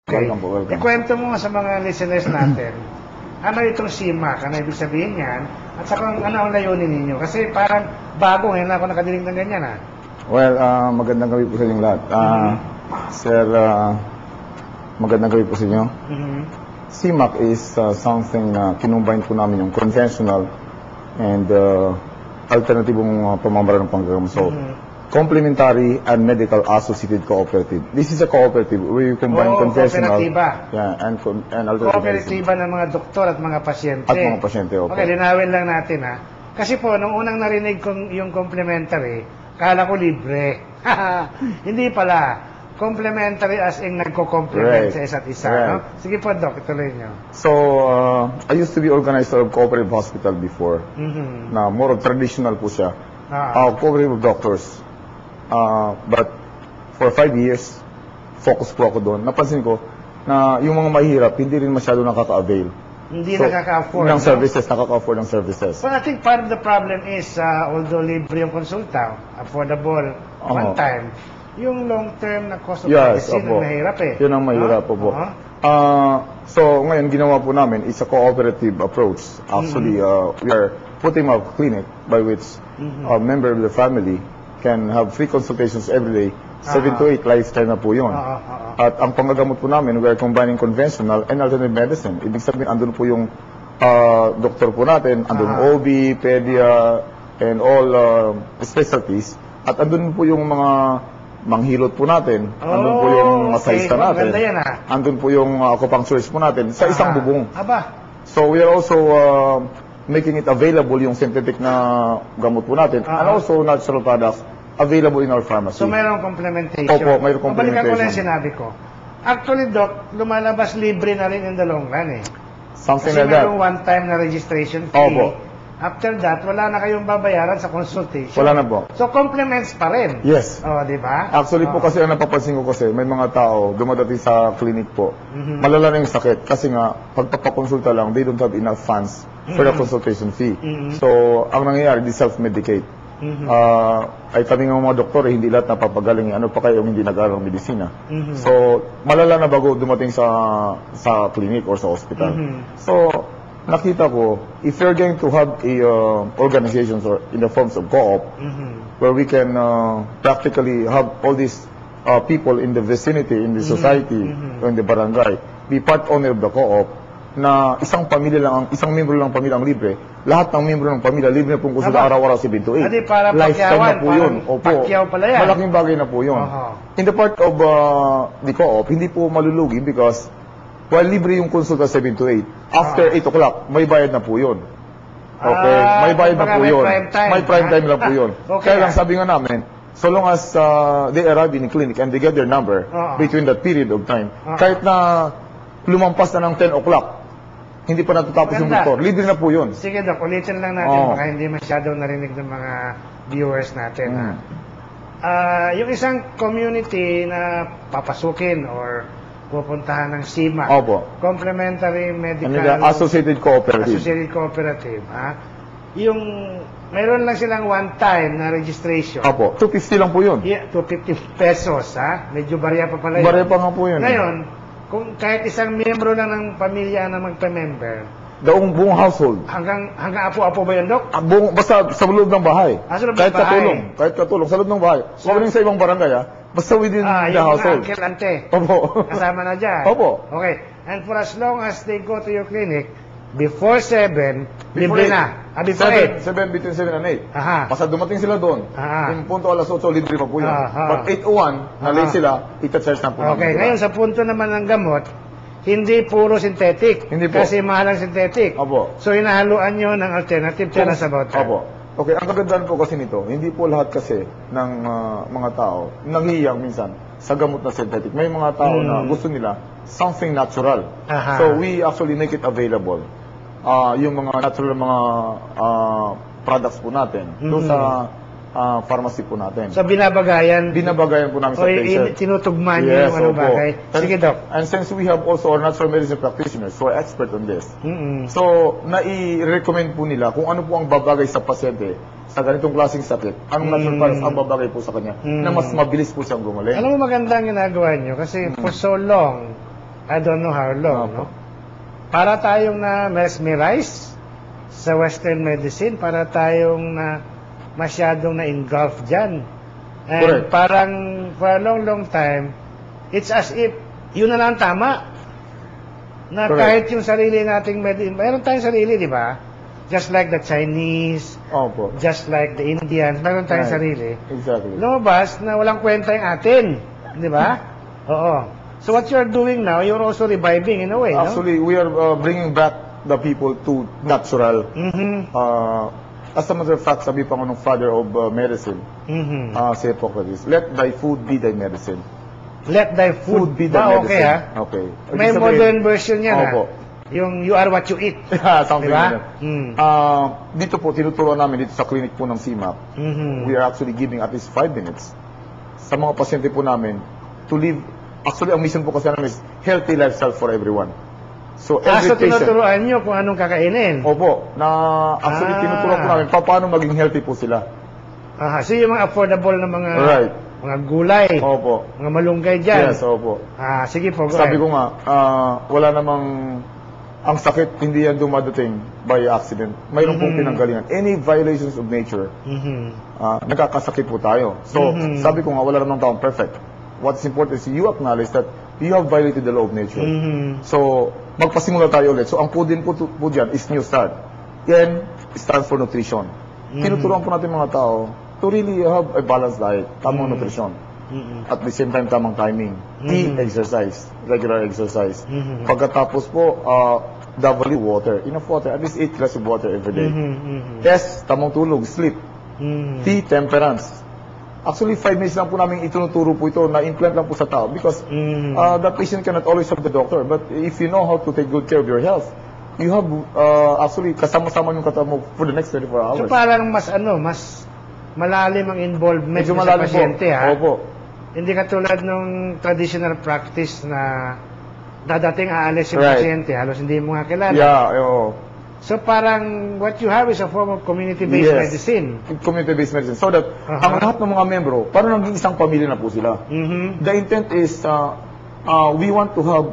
Welcome po, welcome. Ikwento mo nga sa mga listeners natin, ano itong CMAC, ano ibig sabihin yan, at saka ano ang layunin ninyo. Kasi parang bago ngayon ako nakadiling ng ganyan Well, magandang gabi po sa inyong lahat. Sir, magandang gabi po sa inyo. CMAC is something na kinumbine po namin yung conventional and alternatibong pamamaraan ng panggagamot. So, complementary and medical associated cooperative. This is a cooperative where you combine conventional and alternative Kooperatiba ng mga doktor at mga pasyente. At mga pasyente, Okay, linawin lang natin Kasi po, nung unang narinig kong yung complementary, kala ko libre. Hindi pala. Complementary as in nagko-complement sa isa't isa. Right. No? Sige po, Doc, ituloy nyo. So, I used to be organizer of cooperative hospital before. Na more of traditional po siya. Cooperative doctors. But for 5 years, focus po ako doon. Napansin ko na yung mga mahirap, hindi rin masyado nakaka-avail. Hindi nakaka-afford. Ng services, nakaka-afford ng services. Well, I think part of the problem is, although libre yung konsulta, affordable, one time, yung long-term na cost of medicine, mahirap Yun ang mahirap po. So, ngayon, ginawa po namin is a cooperative approach. Actually, we are putting up a clinic by which a member of the family can have free consultations every day. 7 to 8 lifetime na po yun. At ang panggagamot po namin, we are combining conventional and alternative medicine. Ibig sabihin, andun po yung doktor po natin, andun OB, pedia, and all specialties. At andun po yung mga manghilot po natin, andun po yung masayista natin, andun po yung acupuncturist po natin, sa isang bubong. So we are also making it available yung synthetic na gamot po natin, and also natural products available in our pharmacy. So mayroong complementation. Opo, mayroong complementation. Mabalikan ko na yung sinabi ko. Actually, Doc, lumalabas libre na rin in the long run Something Kasi like that. mayroong one-time na registration fee. Opo. After that, wala na kayong babayaran sa consultation. Wala na po. So, complements pa rin. Yes. Di ba? Actually po kasi ang napapansin ko kasi, may mga tao dumadating sa clinic po. Malala na yung sakit kasi nga, pagpapakonsulta lang, they don't have enough funds for the consultation fee. So, ang nangyayari, they self-medicate. Ay kami ng mga doktor, hindi lahat napapagaling. Ano pa kayo hindi nag-aaral ng medisina? So, malala na bago dumating sa clinic or sa hospital. So, nakita ko, if you're going to have a organizations or in the forms of co-op, where we can practically have all these people in the vicinity, in the society, or in the barangay, be part owner of the co-op, na isang pamilya lang, isang membro lang ng pamilya ang libre, lahat ng membro ng pamilya libre na pong konsulta araw-araw 7 to 8. Lifetime na po yun. Opo. Malaking bagay na po yun. In the part of the co-op, hindi po malulugi because while libre yung konsulta 7 to 8, after 8 o'clock, may bayad na po yun. Okay? May bayad na po yun. May prime time lang po yun. Kaya lang sabi nga namin, so long as they arrive in the clinic and they get their number between that period of time, kahit na lumampas na ng 10 o'clock, hindi pa natatapos yung doktor, libre na po yun. Sige, Doc, ulitin lang natin, baka hindi masyadong narinig ng mga viewers natin. Yung isang community na papasukin or pupuntahan ng CMAC, Complementary Medical Associated Cooperative, yung mayroon lang silang one-time na registration. 250 lang po yun. 250 pesos, medyo barya pa pala yun. Barya pa nga po yun. Ngayon, kung kahit isang miyembro lang ng pamilya na magpa-member, buong household. Hanggang apo-apo ba yun, Doc? Basta sa loob ng bahay. Sa loob ng bahay. Kahit katulong, sa loob ng bahay. Huwag rin sa ibang barangay, basta within the household. Yung uncle, ante. Kasama na dyan. Okay. And for as long as they go to your clinic, before 7, libre na. Before 8. Between 7 and 8. Basta dumating sila doon. Yung punto alas 8, libre pa po yun. But 8:01, na late sila, ita-charge na po namin. Okay, ngayon sa punto naman ng gamot, hindi puro synthetic. Hindi po. Kasi mahal ang synthetic. So, hinahaluan nyo ng alternative. Tell us about that. Okay, ang kagandahan po kasi nito, hindi po lahat kasi ng mga tao nanghihiyang minsan sa gamot na synthetic. May mga tao na gusto nila something natural. So, we actually make it available. Yung mga natural mga products po natin doon sa pharmacy po natin. So, binabagayan po namin sa patient. Tinutugman yung ano bagay. Sige, Doc. And since we have also our natural medicine practitioners who are expert on this, so, nai-recommend po nila kung ano po ang babagay sa pasyente sa ganitong klaseng sakit, ang natural products ang babagay po sa kanya na mas mabilis po siyang gumaling. Alam mo, maganda ang ginagawa nyo kasi for so long, I don't know how long, no? Para tayong na mesmerize sa Western medicine, para tayong na masyadong na-engulf dyan. And Correct. parang for a long, long time, it's as if yun na lang tama. Na Correct. kahit yung sarili nating medicine, mayroon tayong sarili, di ba? Just like the Chinese, Opo. just like the Indians, mayroon tayong Right. sarili. Exactly. Lumabas na walang kwenta yung atin. Di ba? Oo. So what you're doing now, you're also reviving in a way, no? Actually, we are bringing back the people to natural. Mhm. As a matter of fact, sabi pa nga ng father of medicine, Mhm. si Hippocrates, let thy food be thy medicine. Let thy food be thy ba? medicine. Okay, ha? Okay. May Ibig modern sabihin- version yan, Opo. ha? Yung you are what you eat. Something Diba? like that. Mm. Dito po, tinuturuan namin dito sa clinic po ng CIMAC, Mhm. we are actually giving at least 5 minutes sa mga pasyente po namin to live. Actually, ang mission po kasi namin is healthy lifestyle for everyone. So, every So patient... tinuturuan nyo kung anong kakainin. Opo, actually tinuturuan po namin paano maging healthy po sila. Aha, so yung mga affordable na mga Right. mga gulay, Opo. mga malunggay dyan. Yes, opo. Sige po, go Sabi ahead. ko nga, wala namang... Ang sakit, hindi yan dumadating by accident. Mayroon pong pinanggalingan. Any violations of nature, Mhm. nagkakasakit po tayo. So, sabi ko nga, wala namang taong perfect. What's important is you acknowledge that you have violated the law of nature. Mhm. So, magpasimula tayo ulit. So, ang po din po dyan is new start. Yan stands for nutrition. Tinuturuan po natin mga tao to really have a balanced diet, tamang nutrition. Mhm. At the same time, tamang timing. Exercise, regular exercise. Mhm. Pagkatapos po, double water. Enough water, at least 8 glasses of water every day. Mhm. S, tamang tulog, sleep. Mhm. T, temperance. Actually, 5 minutes lang po namin itunuturo po ito, na-implant lang po sa tao because Mhm. the patient cannot always have the doctor. But if you know how to take good care of your health, you have actually kasama-sama yung katawan mo for the next 24 So hours. parang mas malalim ang involvement Medyo sa malalim po. pasyente, ha? Opo. Hindi katulad nung traditional practice na dadating aalis yung Right. pasyente, halos hindi mo nga kilala. Yeah, oo. So parang what you have is a form of community-based Yes. medicine. Community-based medicine. So that ang lahat ng mga membro, parang naging isang pamilya na po sila. Mhm. The intent is we want to have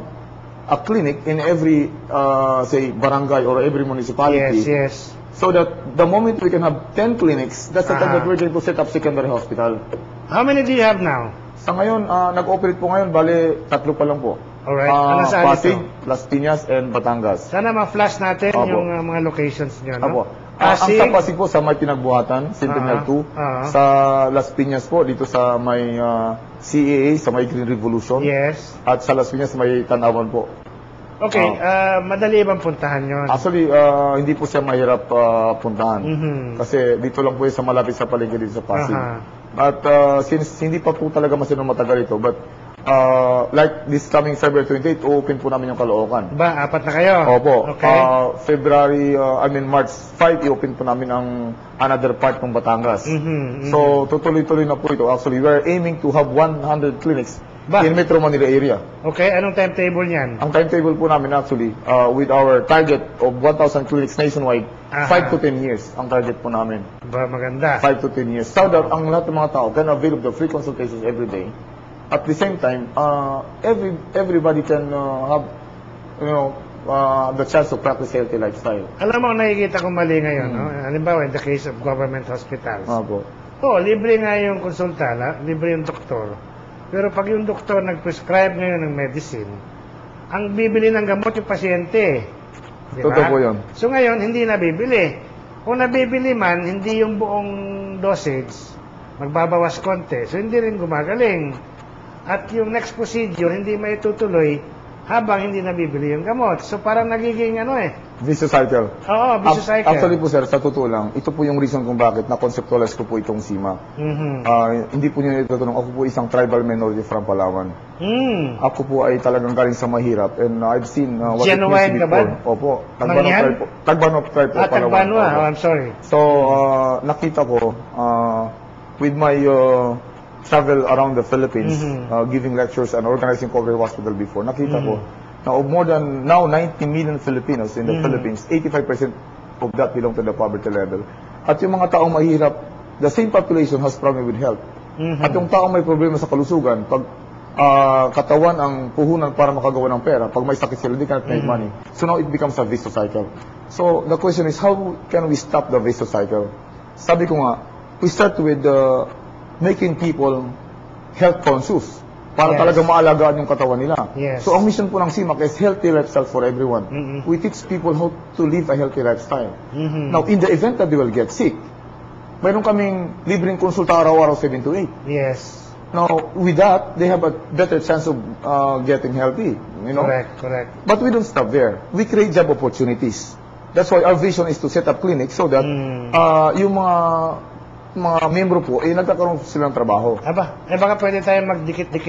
a clinic in every, say, barangay or every municipality. Yes, yes. So that the moment we can have 10 clinics, that's the time that we're going to set up secondary hospital. How many do you have now? Sa ngayon, nag-operate po ngayon, bale, 3 pa lang po. Alright. Ano saan Pasig, ito? Las Piñas, and Batangas. Sana ma-flash natin Opo. yung mga locations nyo, no? Apo. Ang Pasig, sa Pasig po, sa may Pinagbuhatan, Centennial 2. Sa Las Piñas po, dito sa may CAA, sa may Green Revolution. yes. At sa Las Piñas, may Tanawan po. Okay, madali bang puntahan yun? Actually, hindi po siya mahirap puntahan. Mhm. Kasi dito lang po yung sa malapit sa palengke dito sa Pasig. Aha. But since hindi pa po talaga masyadong matagal ito, but like this coming February 28, open po namin yung Caloocan. Ba, 4 na kayo? Opo. Okay. March 5, i-open po namin ang another part ng Batangas. Mhm, So, tutuloy-tuloy na po ito. Actually, we are aiming to have 100 clinics Ba? in Metro Manila area. Okay, anong timetable niyan? Ang timetable po namin actually, with our target of 1,000 clinics nationwide, Aha. 5 to 10 years ang target po namin. Ba, maganda. 5 to 10 years. So that ang lahat ng mga tao can avail of the free consultations every day. At the same time, everybody can have, the chance to practice healthy lifestyle. Alam mo, nakikita ko mali ngayon, no? Halimbawa, in the case of government hospitals. Opo. Libre nga yung konsulta, libre yung doktor. Pero pag yung doktor nag-prescribe ngayon ng medicine, ang bibili ng gamot yung pasyente. Di ba? Totoo po yun. So ngayon, hindi nabibili. Kung nabibili man, hindi yung buong dosage, magbabawas konti. So hindi rin gumagaling. At yung next procedure, hindi maitutuloy habang hindi nabibili yung gamot. So parang nagiging Vicious cycle. Oo, vicious cycle. Actually po sir, sa totoo lang, ito po yung reason kung bakit na-conceptualize ko po itong SIMA. Mhm. Hindi po nyo itatanong, ako po isang tribal minority from Palawan. Mm. Ako po ay talagang galing sa mahirap and I've seen what Genuine it means to ka be ba? poor. Opo. Mangyan? Tribe po. Tagbanop tribe po, Palawan. Tagbanwa. Opo. I'm sorry. So, nakita ko, with my travel around the Philippines, giving lectures and organizing COVID hospital before, nakita ko, now more than 90 million Filipinos in the Philippines, 85% of that belong to the poverty level. At yung mga taong mahirap, the same population has problem with health. At yung taong may problema sa kalusugan, pag katawan ang puhunan para makagawa ng pera. Pag may sakit sila, they cannot make money. So now it becomes a vicious cycle. So the question is, how can we stop the vicious cycle? Sabi ko nga, we start with making people health conscious para talaga maalagaan yung katawan nila. Yes. So ang mission po ng CIMAC is healthy lifestyle for everyone. We teach people how to live a healthy lifestyle. Now, in the event that they will get sick, mayroon kaming libreng konsulta araw-araw 7 to 8. Yes. Now, with that, they have a better chance of getting healthy. You know? Correct. But we don't stop there. We create job opportunities. That's why our vision is to set up clinics so that yung mga membro po, nagkakaroon sila ng trabaho. Baka pwede tayo magdikit-dikit